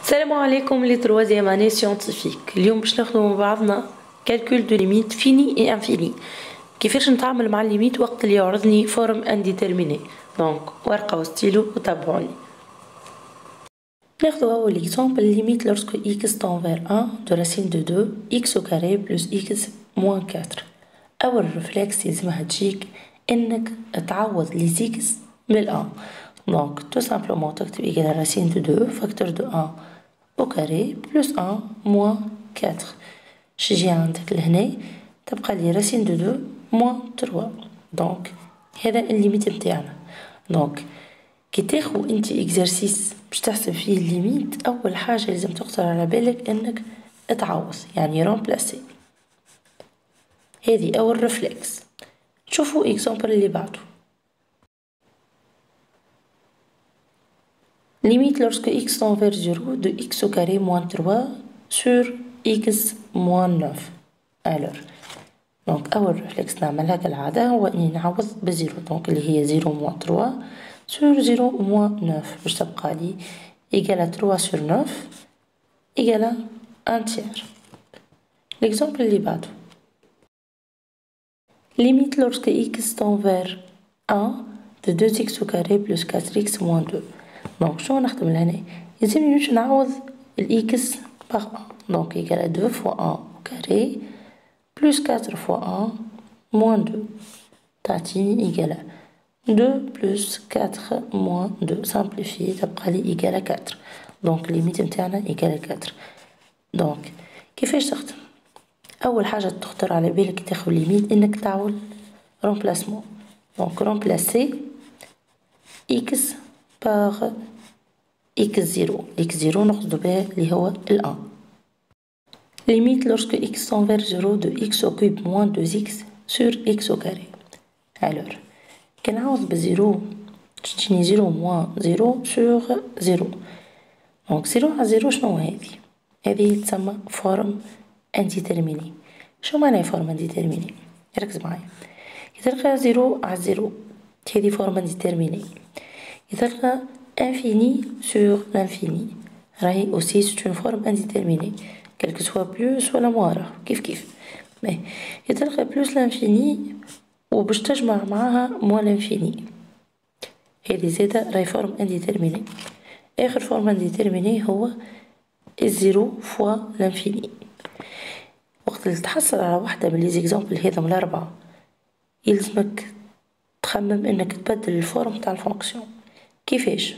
السلام عليكم لي تروازيام اني سيونتيفيك. اليوم باش نخدمو مع بعضنا كالكول دو ليميت فيني اي انفيني. كيفاش نتعامل مع الليميت وقت اللي يعرضني فورم انديتيرميني. دونك ورقه وستيلو وتابعوني. ناخدو اول اكزامبل ليميت lorsque x tend vers 1 de racine de 2 x au carré plus x moins 4. اول ريفلكس يلزمها تجيك انك تعوض لي زيكس بالان. دونك تو سامبلومون تكتب ايكال راسين دو 2 فاكتور دو 1 au carré plus 1 moins 4. شجي عندك لهنا تبقى لي راسين دو 2 moins 3. دونك هذا الليميت متاعنا. دونك كي تاخو انت اكزرسيس باش تحسب فيه الليميت، اول حاجه لازم تخطر على بالك انك تعوض، يعني رومبلاسي. هذه اول ريفلكس. شوفوا اكزامبل اللي بعده. Limite lorsque x tend vers 0 de x au carré moins 3 sur x moins 9. Alors, donc أول ريفلكس نعملها كالعادة هو إني نعوض بزيرو، دونك اللي هي 0 moins 3 sur 0 moins 9 باش تبقى لي إيكالا 3 sur 9 إيكالا 1 tiers. L'exemple اللي بعده. Limite lorsque x tend vers 1 de 2x au carré plus 4x moins 2. دونك شنو نخدم لهنا؟ يلزمني باش نعوض الإكس باغ 1. دونك إيكالا 2 fois 1 au carré plus 4 fois 1 moins 2 تعطيني إيكالا 2 plus 4 moins 2 سامبليفي تبقى لي إيكالا 4. دونك الليميت متاعنا إيكالا 4. دونك كيفاش تخدم؟ أول حاجة تخطر على بالك كي تاخد ليميت إنك تعمل رومبلاسمون. دونك رومبلاسي إكس باغ x 0. x 0 نقصدو بها اللي هو ال1. Limite lorsque x tend vers 0 de x au cube moins 2x sur x au carré. Alors كي نعوض بزيرو تجيني 0 moins 0 sur 0. دونك 0 على 0 شنو هذه تسمى فورم انديتيرميني. شنو معناها فورم انديتيرميني؟ ركز معايا. كي تلقى 0 على 0 هذه فورم انديتيرميني. كي تلقى infini sur l'infini راهي aussi c'est une forme indéterminée quel que soit plus ولا moins راه كيف مي يتلقى plus l'infini وباش تجمع معاها moins l'infini هذه زادا راهي forme indéterminée. آخر forme indéterminée هو الزيرو فوا l'infini. وقت اللي تحصل على واحدة من لي زيكزامبل هذا من الأربعة يلزمك تخمم انك تبدل الفورم تاع الفونكسيون. كيفاش؟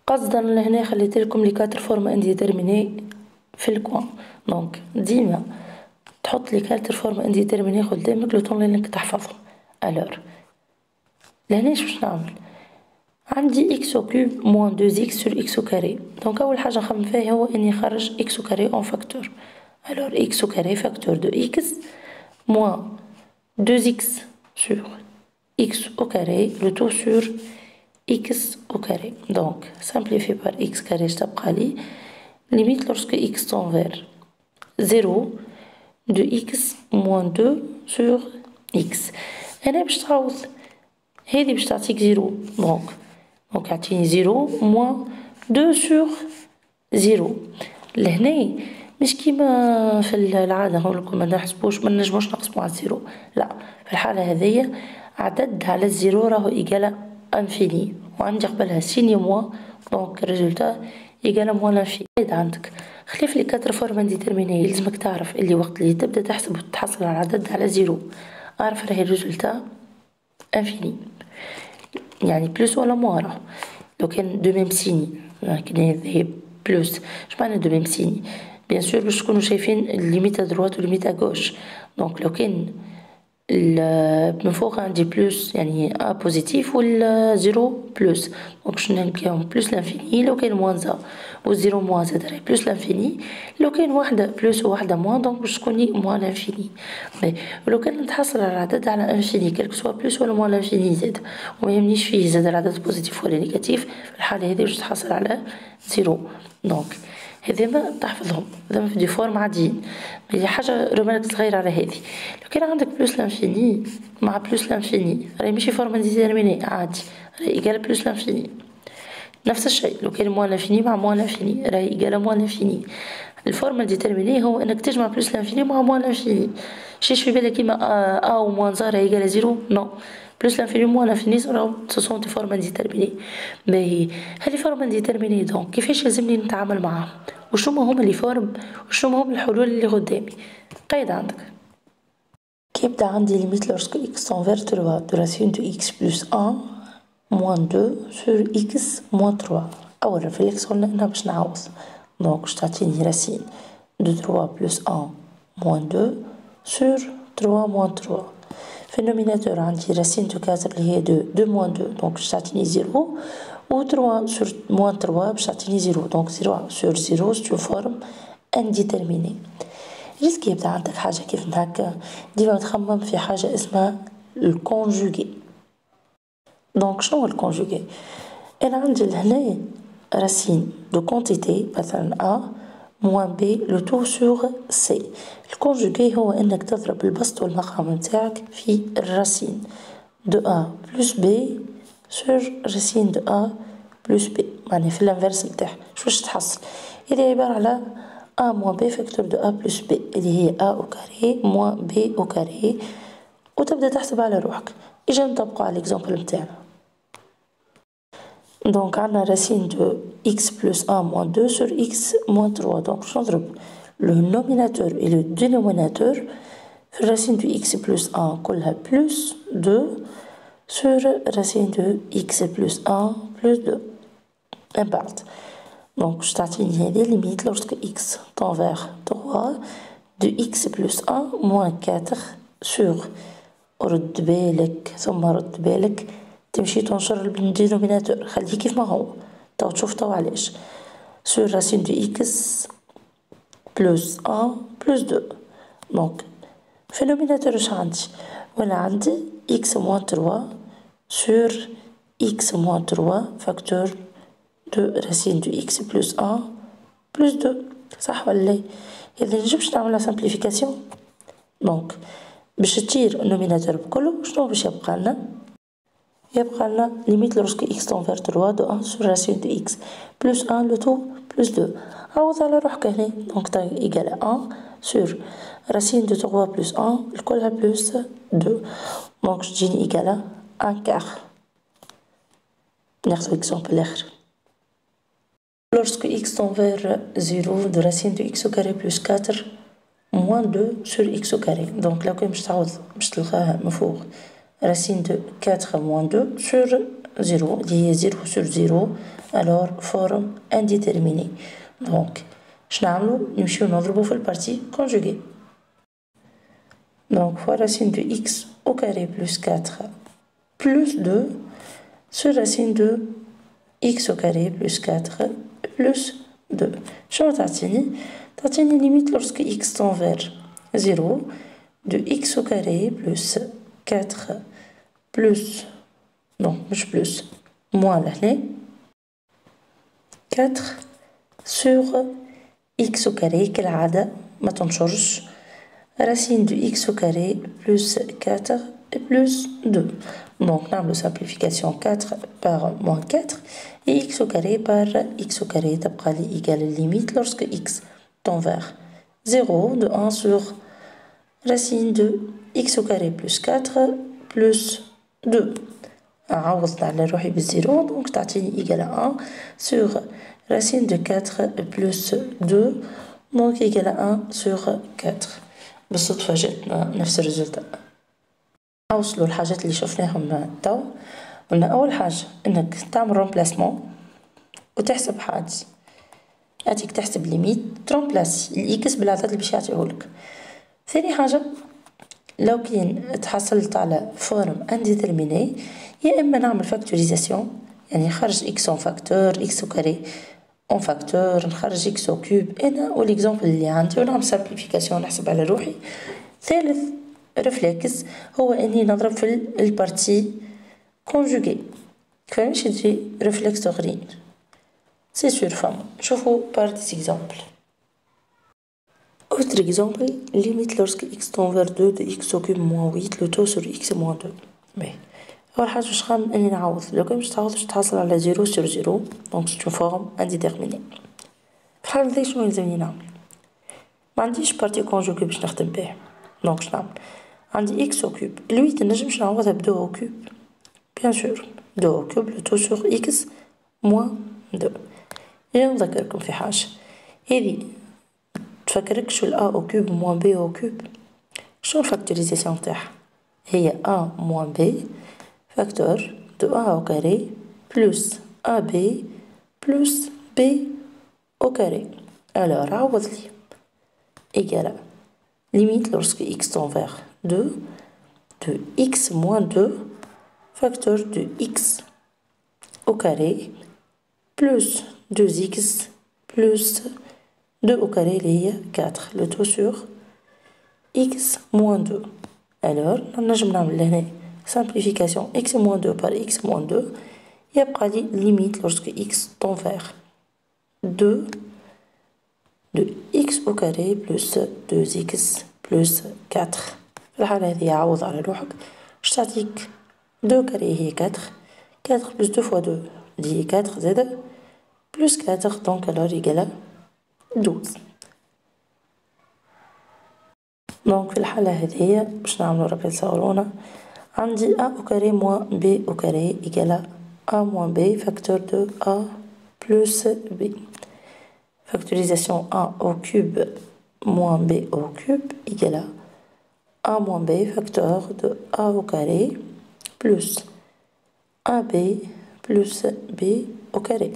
قصدا لهنا خليت لكم لي 4 فورم انديتيرميني في الكوان. دونك ديما تحط لي 4 فورم انديتيرميني قدامك لو طون انك تحفظهم. الور لهنا باش نعمل؟ عندي x au cube moins 2x sur x au carré. دونك اول حاجه نخمم فيها هو اني نخرج x au carré en facteur. alors x au carré facteur de x moins 2x sur x au carré le tout sur x au carré. Donc simplifié par x carré تبقى لي limite lorsque x tend vers 0 de x moins 2 sur x. هنا باش تعوض هذه باش تعطيك 0. دونك يعطيني 0 moins 2 sur 0. لهنا مش كيما في العاده هونكم ما نحسبوش ما نجموش نقسمو على 0. لا في الحاله هذيا عدد على الزيرو راهو إيكالا انفيني وعندي قبلها سيني موا. دونك الريزولتا إيكالا موا لانفيني. عندك خليف لي 4 فورم انديتيرميني يلزمك تعرف اللي وقت اللي تبدا تحسب وتحصل على عدد على زيرو اعرف راهي الريزولتا انفيني يعني بلوس ولا موا. راهو لو كان دو ميم سيني لكن هذه بلوس اش معنى دو ميم سيني؟ بيان سور باش تكونوا شايفين الليميت ا دروات والليميت ا غوش. دونك لو كان من فوق عندي بلوس يعني ا بوزيتيف ولا زيرو بلوس. دونك باش نلقاهم بلوس لانفيني. لو كان موان زا والزيرو موان زاد راهي بلوس لانفيني. لو كان واحدة بلوس وواحدة موان دونك باش تكوني موان لانفيني. ولو كان نتحصل على العدد على انفيني كلك سوا بلوس ولا موان لانفيني زاد وما يهمنيش فيه زاد العدد بوزيتيف ولا نيجاتيف في الحالة هذه باش تحصل على زيرو. دونك هذوما تحفظهم هذوما في دي فورم عاديين. هي حاجة رومارك صغيرة على هذه. لو كان عندك بلوس لانفيني مع بلوس لانفيني راهي ماشي فورم انديتيرميني عادي راهي إيكال بلوس لانفيني. نفس الشيء لو كان موان لانفيني مع موان لانفيني راهي إيجالا موان لانفيني. الفورمة ديترميني هو انك تجمع بلوس لانفيني مع موان لانفيني. شيش في بالك كيما ا و موان زار إيجالا زيرو؟ نو، بلوس لانفيني موان لانفيني سو دي فورما ديترميني. باهي هذه فورما ديترميني دونك كيفاش لازمني نتعامل معاهم؟ وشنو هما لي فورم وشنو هما الحلول اللي قدامي؟ قيد عندك كي يبدا عندي ليميت لورسكو اكس تنفير 3 دو راسين دو اكس بلس 1 موان 2 سور اكس موان 3. أول ريفلكس قلنا انها باش نعوض، دونك باش تعطيني راسين دو 3 بلس 1 موان 2 سور 3 موان 3. في النوميناتور عندي راسين دو 4 اللي هي 2 موان 2 دونك باش تعطيني 0 و 3 سور موان 3 باش تعطيني 0 دونك 0 سور 0 سو فورم انديترميني. ريسك يبدا عندك حاجة كيف هكا ديما تخمم في حاجة اسمها الكونجوغي. دونك شنو هو الكونجوغي؟ انا عندي لهنا راسين دو كونتيتي مثلا ا موان بي لو تو سور سي. الكونجوغي هو انك تضرب البسط والمقام نتاعك في الراسين دو ا بلس بي سور راسين دو ا بلس بي، معناها في الانفيرس نتاعها شواش تحصل؟ هذه عبارة على a moins b فاكتور دو a بلس b اللي هي a au carré moins b au carré، وتبدا تحسب على روحك. اجا نطبقو على الاكزامبل نتاعنا. دونك عندنا راسين دو x بلس 1 moins 2 sur x moins 3، دونك باش نضرب لو نوميناتور و لو دينوميناتور في الراسين دو x بلس 1 كلها بلس 2 sur راسين دو x بلس 1 بلس 2 من بعد. دونك باش تعطيني هذه ليميت لورسك x tend vers 3 دو x بلس 1 moins 4 sur، رد بالك ثم رد بالك تمشي تنشر الدينوميناتور خليه كيف ما هو تو تشوف تو علاش sur راسين دو x بلس 1 بلس 2. دونك في النوميناتور اش عندي؟ وانا عندي x moins 3 sur x moins 3 فاكتور دو راسين دو x بلس 1 بلس 2، صح ولا لا؟ إذا نجمش نعملها سامبليفيكاسيون. دونك باش تطير النوميناتور بكلو شنو باش يبقى لنا؟ يبقى لنا ليميت لورسك x تون فير 3 دو 1 سور راسين دو x بلس 1 لو تو بلس 2. عوض على روحك هنا دونك تا إيكال 1 سور راسين دو 3 بلس 1 الكلها بلس 2، دونك تجيني إيكال 1 كار. ناخدو إكزامبل آخر. Lorsque x tend vers 0 de racine de x au carré plus 4 moins 2 sur x au carré. Donc لو كان باش تعوض باش تلقاها من فوق racine de 4 moins 2 sur 0 اللي هي 0 sur 0 alors forme indéterminée. Donc اش نعملو؟ نمشيو نضربو في البارتي conjuguée. Donc fois racine de x au carré plus 4 plus 2 sur racine de x au carré plus 4 plus 2. شنو تعطيني؟ تعطيني ليميت لورسك x tend vers 0 de x au carré plus 4 plus non مش بلس موان لهنا 4 sur x au carré كالعادة ما تنشرش racine de x au carré plus 4 plus 2. Donc نعملو simplification 4 par moins 4 et x au carré par x au carré تبقى لي égale limite lorsque x tend vers 0 de 1 sur racine de x au carré plus 4 plus 2. عوضت على روحي بالزيرو دونك تعطيني égale 1 sur racine de 4 plus 2 donc égale 1 sur 4. بالصدفة جاتنا نفس الريزلtat. نوصلوا الحاجات اللي شفناهم تو. قلنا أول حاجة إنك تعمل رومبلاسمون وتحسب حاجة، هاتيك تحسب ليميت ترومبلاسي الإكس بالعدد اللي باش يعطيهولك. ثاني حاجة لو كان تحصلت على فورم انديترميني يا إما نعمل فاكتوريزاسيون يعني نخرج إكس أون فاكتور إكس أو كاري أون فاكتور نخرج إكس أو كوب أنا والإكزامبل اللي عندي ونعمل سامبليفيكاسيون نحسب على روحي. ثالث ريفلكس هو اني نضرب في البارتي كونجوغي كيفاش يجي ريفلكس اخرين سي سور فام. نشوفو بار دي اكزامبل. autre exemple limite lorsque x tend vers 2 de x au cube moins 8 le taux sur x moins 2. mais أول حاجة باش نخمم إني نعوض، لو كان باش تعوض باش تحصل على 0/0 دونك سيت اون فورم انديتيرميني. في الحالة هاذي شنو يلزمني نعمل؟ معنديش بارتي كونجوغي باش نخدم بيه، دونك شنو نعمل؟ عندي إكس أو كوب، الويت منجمش نعوضها بدو أو كوب، بيان سور دو أو كوب لو تو سور إكس موان دو. إذا نذكركم في حاجة، هاذي تفكركش الأ أو كوب موان بي أو كوب، شنو الفاكتوريزاسيون تاعها؟ هي أ موان بي فاكتور دو أ أو كاري بلوس أ بي بلوس بي أو كاري. ألور عوضلي égal à limite lorsque x tend vers 2 de x moins 2 facteur de x au carré plus 2x plus 2 au carré اللي هي 4 le tout sur x moins 2. alors نجم نعمل لهنا simplification x moins 2 par x moins 2 يبقى لي limite lorsque x tend vers 2 de x au carré plus 2x plus 4. في الحالة هذه عوض على روحك باش تعطيك 2 كاري هي 4 4 plus 2 fois 2 اللي هي 4 زادا plus 4 donc alors égal à 12. donc في الحالة هذه باش نعملو رابيل صغرونا عندي a au carré moins b au carré égal à a moins b facteur de a plus b. Factorisation a au cube moins b au cube égale à a moins b facteur de a au carré plus ab plus b au carré.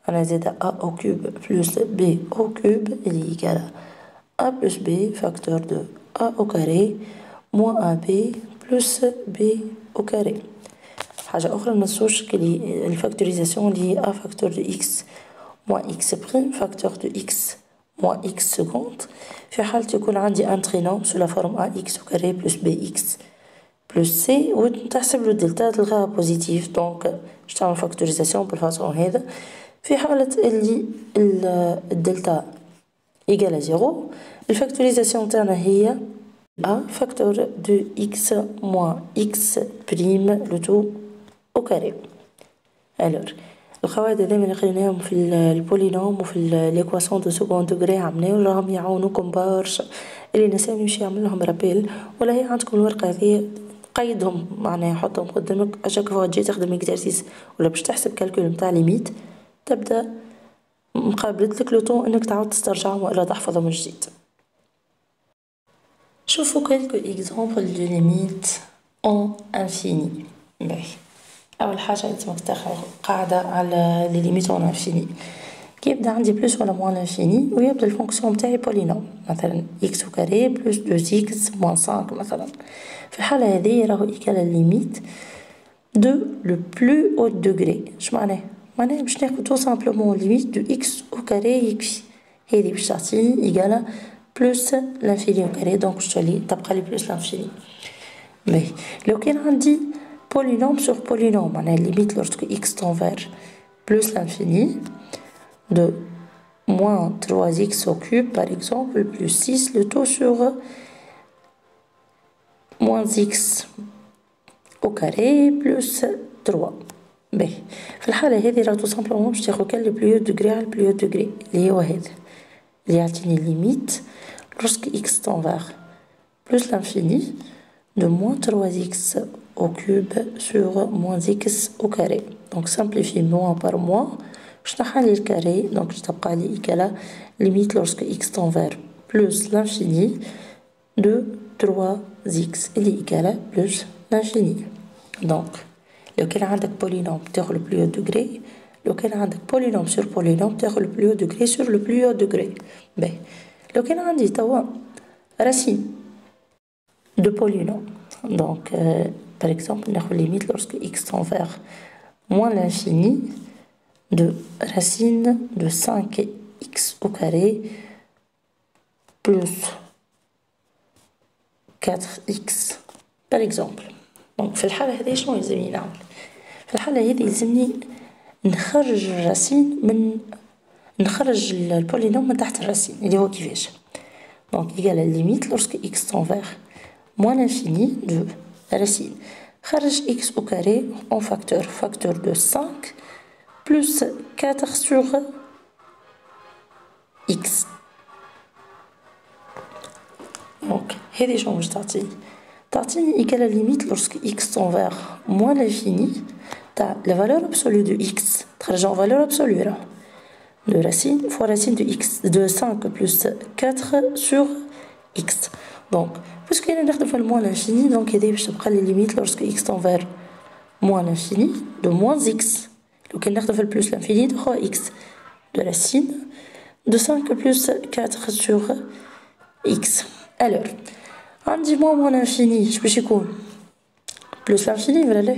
On a z a au cube plus b au cube est égal à a plus b facteur de a au carré moins ab plus b au carré. حاجة أخرى مننسوش كلي الفاكتوريزاسيون اللي هي a facteur de x moins x prime facteur de x moins x seconde. في حالة يكون عندي un trinôme sous la forme ax au carré plus bx plus c وتحسب له الدلتا تلقاها بوزيتيف دونك باش تعمل فاكتوريزاسيون بالفاصون هذا. في حالة اللي الدلتا إيجال زيرو الفاكتوريزاسيون تاعنا هي a facteur de x moins x prime le tout au carré. alors القواعد هذي اللي قريناهم في البولينوم وفي ليكواسيون دو سكوند دوغري عملناهم راهم يعاونوكم برشا اللي نساهم يمشي يعمل لهم رابيل ولا هي عندكم الورقه هذه قيدهم معناها حطهم قدامك اشاك فوا تجي تخدم اكزرسيس ولا باش تحسب كالكول نتاع ليميت تبدا مقابلتك لو طون انك تعاود تسترجعهم ولا تحفظهم من جديد. شوفوا كالكو اكزامبل دو ليميت اون انفيني. باهي أول حاجة لازمك تاخد قاعدة على لي ليميت اون انفيني كي يبدا عندي بلوس ولا موان انفيني ويبدا الفونكسيون نتاعي بولينوم مثلا اكس او كاري بلوس 2 اكس موان 5 مثلا. في الحالة هذه راهو إيكال ليميت دو لو بلو او دوغري. اش معناه؟ معناه باش ناخد تو سامبلومون ليميت دو اكس او كاري يكفي هذه باش تعطيني إيكال بلوس لانفيني او كاري دونك باش تبقى لي بلوس لانفيني. باهي لو كان عندي polynôme sur polynôme, on a limite lorsque x tend vers plus l'infini de moins 3x au cube par exemple plus 6 le tout sur moins x au carré plus 3. باهي في الحالة هذه راه تو سامبلومون باش تاخد كان لو بلو دوغري على البلو دوغري اللي هو هذا اللي يعطيني ليميت lorsque x tend vers plus l'infini de moins 3x au cube sur moins x au carré. Donc simplifie moins par moins. Je t'ai le carré, donc je t'ai égal à limite lorsque x tend vers plus l'infini de 3x est égal à plus l'infini. Donc, lequel a un polynôme sur le plus haut degré, lequel a un polynôme sur polynôme sur le plus haut degré sur le plus haut degré. Ben, lequel a un dit racine de polynôme. Donc, par exemple, on limite lorsque x tend vers moins l'infini de racine de 5x au carré plus 4x par exemple. Donc في الحالة هذه شنو يلزمني نعمل؟ في الحالة هذه يلزمني نخرج الراسين من نخرج البولينوم من تحت الراسين اللي هو كيفاش؟ Donc égal à limite lorsque x tend vers moins l'infini de racine خرج x au carré en facteur de 5 plus 4 sur x. Donc, هذه شنو باش تعطيني؟ تعطيني égal à limite lorsque x tend vers moins l'infini تاع la valeur absolue de x تخرجها en valeur absolue là de racine fois racine de x de 5 plus 4 sur x. Donc, puisque أنا نخدم في moins l'infini donc هذه باش تبقى لي limite lorsque x tend vers moins l'infini de moins x. لو كان نخدم في plus l'infini de fois x de racine de 5 plus 4 sur x. Alors, عندي moins l'infini اش باش يكون plus l'infini ولا لا؟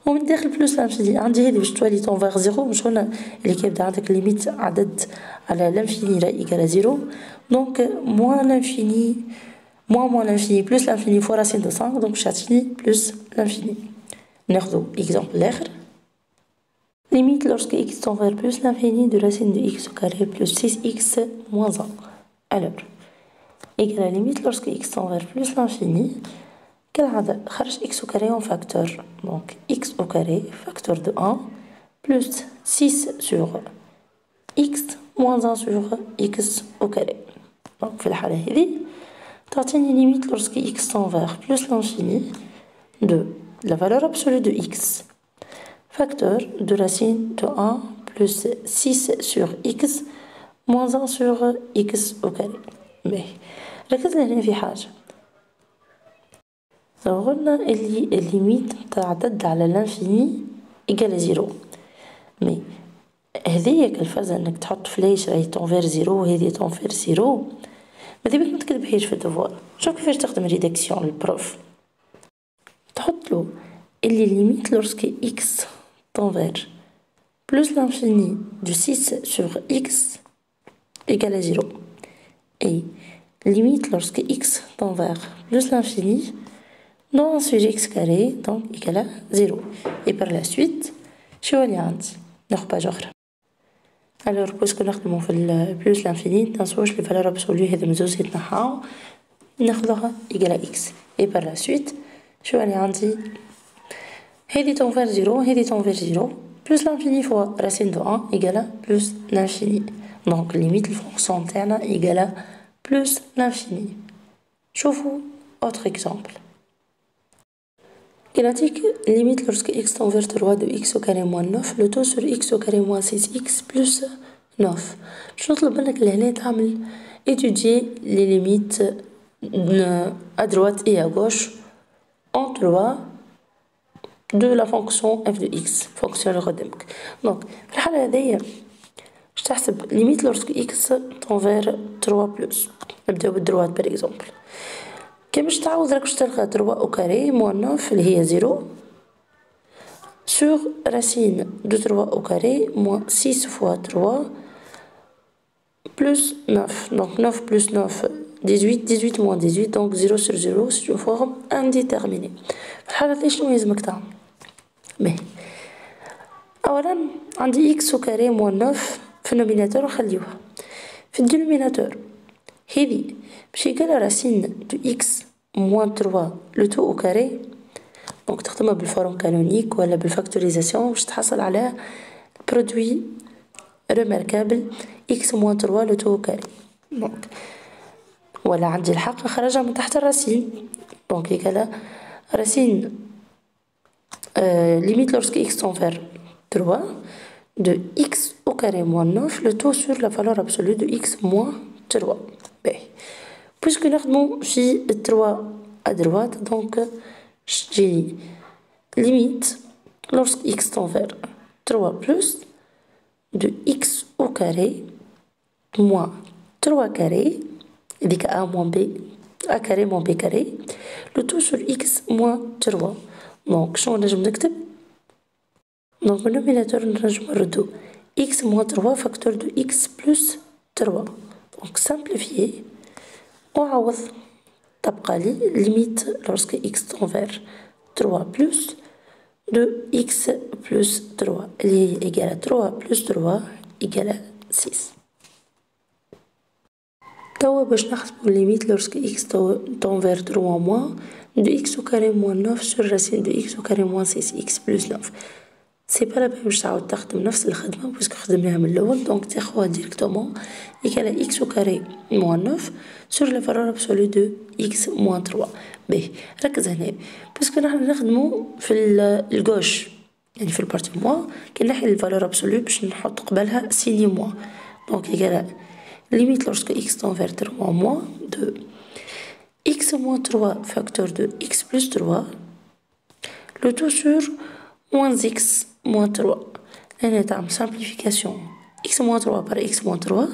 ومن داخل plus l'infini عندي هذه باش تولي تنفيغ زيرو مش هنا اللي كيبدا عندك ليميت عدد على l'infini لا إيكال زيرو دونك moins l'infini moins l'infini plus l'infini fois racine de 5 donc باش تعطيني plus l'infini. ناخذو exemple الآخر limite lorsque x tend vers plus l'infini de racine de x au carré plus 6x moins 1. Alors égal à limite lorsque x tend vers plus l'infini كالعادة خرج x au carré en facteur donc x au carré facteur de 1 plus 6 sur x moins 1 sur x au carré. donc في الحالة هذه تعطيني limite lorsque x tend vers plus l'infini de la valeur absolue de x facteur de racine de 1 plus 6 sur x moins 1 sur x au carré. باهي ركز هنا في حاجة قلنا اللي الليميت تعتد على الانفيني إيكال زيرو مي هذيك الفازة انك تحط فلاش راهي تنفير زيرو وهذه تنفير زيرو ماذا بك متكتبهاش في الدفوار. شوف كيفاش تخدم ريداكسيون البروف تحطلو اللي ليميت لورسكي x tend vers plus l'infini de 6 sur x égale à 0 et limite lorsque x tend vers plus l'infini dans un sujet x carré donc égal à 0 et par la suite شو اللي عندي ناخد باج أخرى. alors puisque نخدمو في plus l'infini متنساوش لي فالور ابسولو هذا زوز يتنحاو ناخدوها égal à x et par la suite شو اللي عندي هذه tend vers 0 هذه tend vers 0 plus l'infini fois racine de 1 égale à plus l'infini donc limite الفونكسيون تاعنا égale à plus l'infini. شوفوا autre exemple Kinétique limite lorsque x tend vers 3 de x au carré moins 9 le taux sur x au carré moins 6x plus 9. Je نطلب منك لهنا تعمل étudier les limites à droite et à gauche en 3 de la fonction f de x fonction اللي قدامك. donc في الحالة هذيا باش تحسب limite lorsque x tend vers 3 plus نبداو بالدروات par exemple كي باش تعوض راك باش تلقى 3 au carré moins 9 اللي هي 0 sur racine de 3 au carré moins 6 fois 3 plus 9 donc 9 plus 9 18 18 moins 18 donc 0 sur 0 c'est une forme indéterminée. في الحالة هذي شنو لازمك تعمل؟ باهي أولا عندي x au carré moins 9 في النوميناتور نخليوها في الدينوميناتور هذه باش يقال راسين دو x moins 3 لو تو au carré دونك تخدمها بالفورم كانونيك ولا بالفاكتوريزاسيون باش تحصل على برودوي ريماركابل x moins 3 لو تو au carré دونك ولا عندي الحق نخرجها من تحت الراسين دونك يقال راسين limite lorsque x tend vers 3 de x au carré moins 9 le taux sur la valeur absolue de x moins 3. باهي puisque نخدمو في 3 à droite donc j'ai limite lorsque x tend vers 3 plus de x au carré moins 3 carré ديك a moins b a carré moins b carré le tout sur x moins 3 donc شنو نجم نكتب donc le dénominateur نجم نردو x moins 3 facteur de x plus 3 donc simplifier وعوض تبقى لي limite lorsque x tend vers 3 plus de x plus 3 اللي هي égale à 3 plus 3 égale à 6. توا باش نحسبو limite lorsque x tend vers 3 moins de x au carré moins 9 sur racine de x au carré moins 6x plus 9. سي با لا بين باش تعاود تخدم نفس الخدمة باسكو خدمناها من الأول، دونك تاخدوها ديريكتومون إيكال إكس أو كاري موان 9 سور لا فالور أبسولو دو إكس موان 3. باهي ركز هنا باسكو نحنا نخدمو في الغوش، يعني في البارتي موان كي نحي الفالور أبسولو باش نحط قبلها سيني موان، دونك إيكال ليميت لورسكو إكس تون فير 3 موان 2 إكس موان 3 فاكتور دو إكس بلس 3 لو تو سور moins x moins 3. هنا تعمل simplification x moins 3 par x moins 3.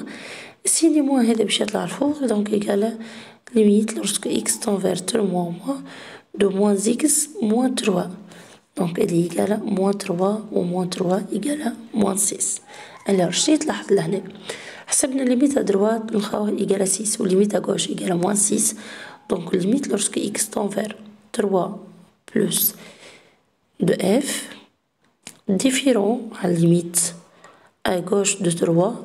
السيني موان هذا باش يطلع الفوق، دونك إيكالا ليميت لورسكو x tend vers 3 moins de moins x moins 3. دونك هادي إيكالا moins 3 و moins 3 إيكالا moins 6. alors شنو تلاحظ لهنا؟ حسبنا ليميت à droite نلقاوه إيكالا 6 و ليميت à gauche إيكالا moins 6. دونك ليميت لورسكو x tend vers 3 plus de f différent à limite à gauche de 3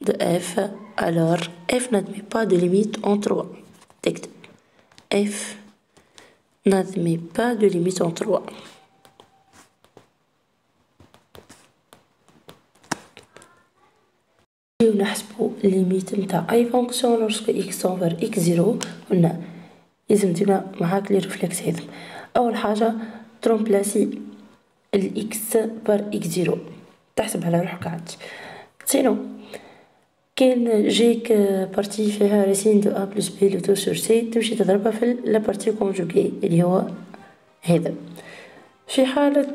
de f, alors f n'admet pas de limite en 3. f n'admet pas de limite en 3. نحسبو الليميت نتاع اي فونكسيون لورسكو x tend vers x0. قلنا لازم ديما معاك لي ريفلكس هذم. اول حاجه ترومبلاسي الاكس بار اكس زيرو، تحسب على روحك عاد. سينو كان جيك بارتي فيها راسين دو ا بلس بي لو تو سور سي، تمشي تضربها في لا بارتي كونجوغي اللي هو هذا. في حالة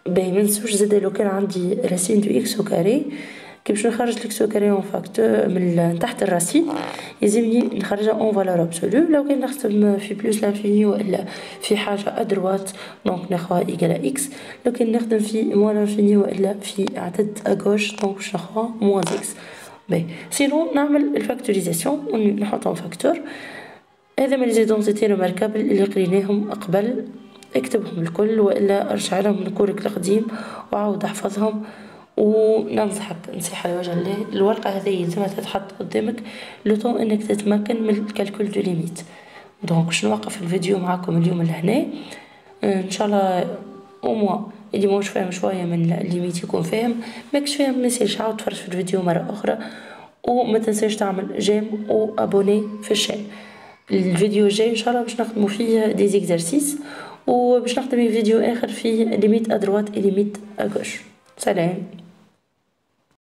باهي منسوش زادا لو كان عندي راسين دو اكس او كاري، كي باش نخرج الاكس او كاري اون فاكتور من تحت الراسين يلزمني نخرجها اون فالور ابسولو. لو كان نخدم في بلوس لانفيني والا في حاجه ادروات دونك ناخذها ايكال اكس. لو كان نخدم في موان لانفيني والا في عدد اغوش دونك باش ناخذها موان اكس. باهي سينو نعمل الفاكتوريزاسيون ونحطهم فاكتور. هذا من ليزيدونتيتي ريماركابل اللي قريناهم قبل، اكتبهم الكل والا ارجع لهم من الكورك القديم وعاود احفظهم. وننصحك نصيحة لوجه الله الورقة هذه يلزمها تتحط قدامك لو طون انك تتمكن من الكالكول دو ليميت. دونك باش نوقف الفيديو معاكم اليوم لهنا ان شاء الله. او موا اللي موش فاهم شويه من الليميت يكون فاهم، ماكش فاهم ميساج عاود تفرج في الفيديو مره اخرى. وما تنساش تعمل جيم و ابوني في الشين. الفيديو الجاي ان شاء الله باش نخدموا فيه دي زيكزارسيس، وباش نخدم فيديو اخر فيه ليميت ادروات ليميت اغوش. سلام.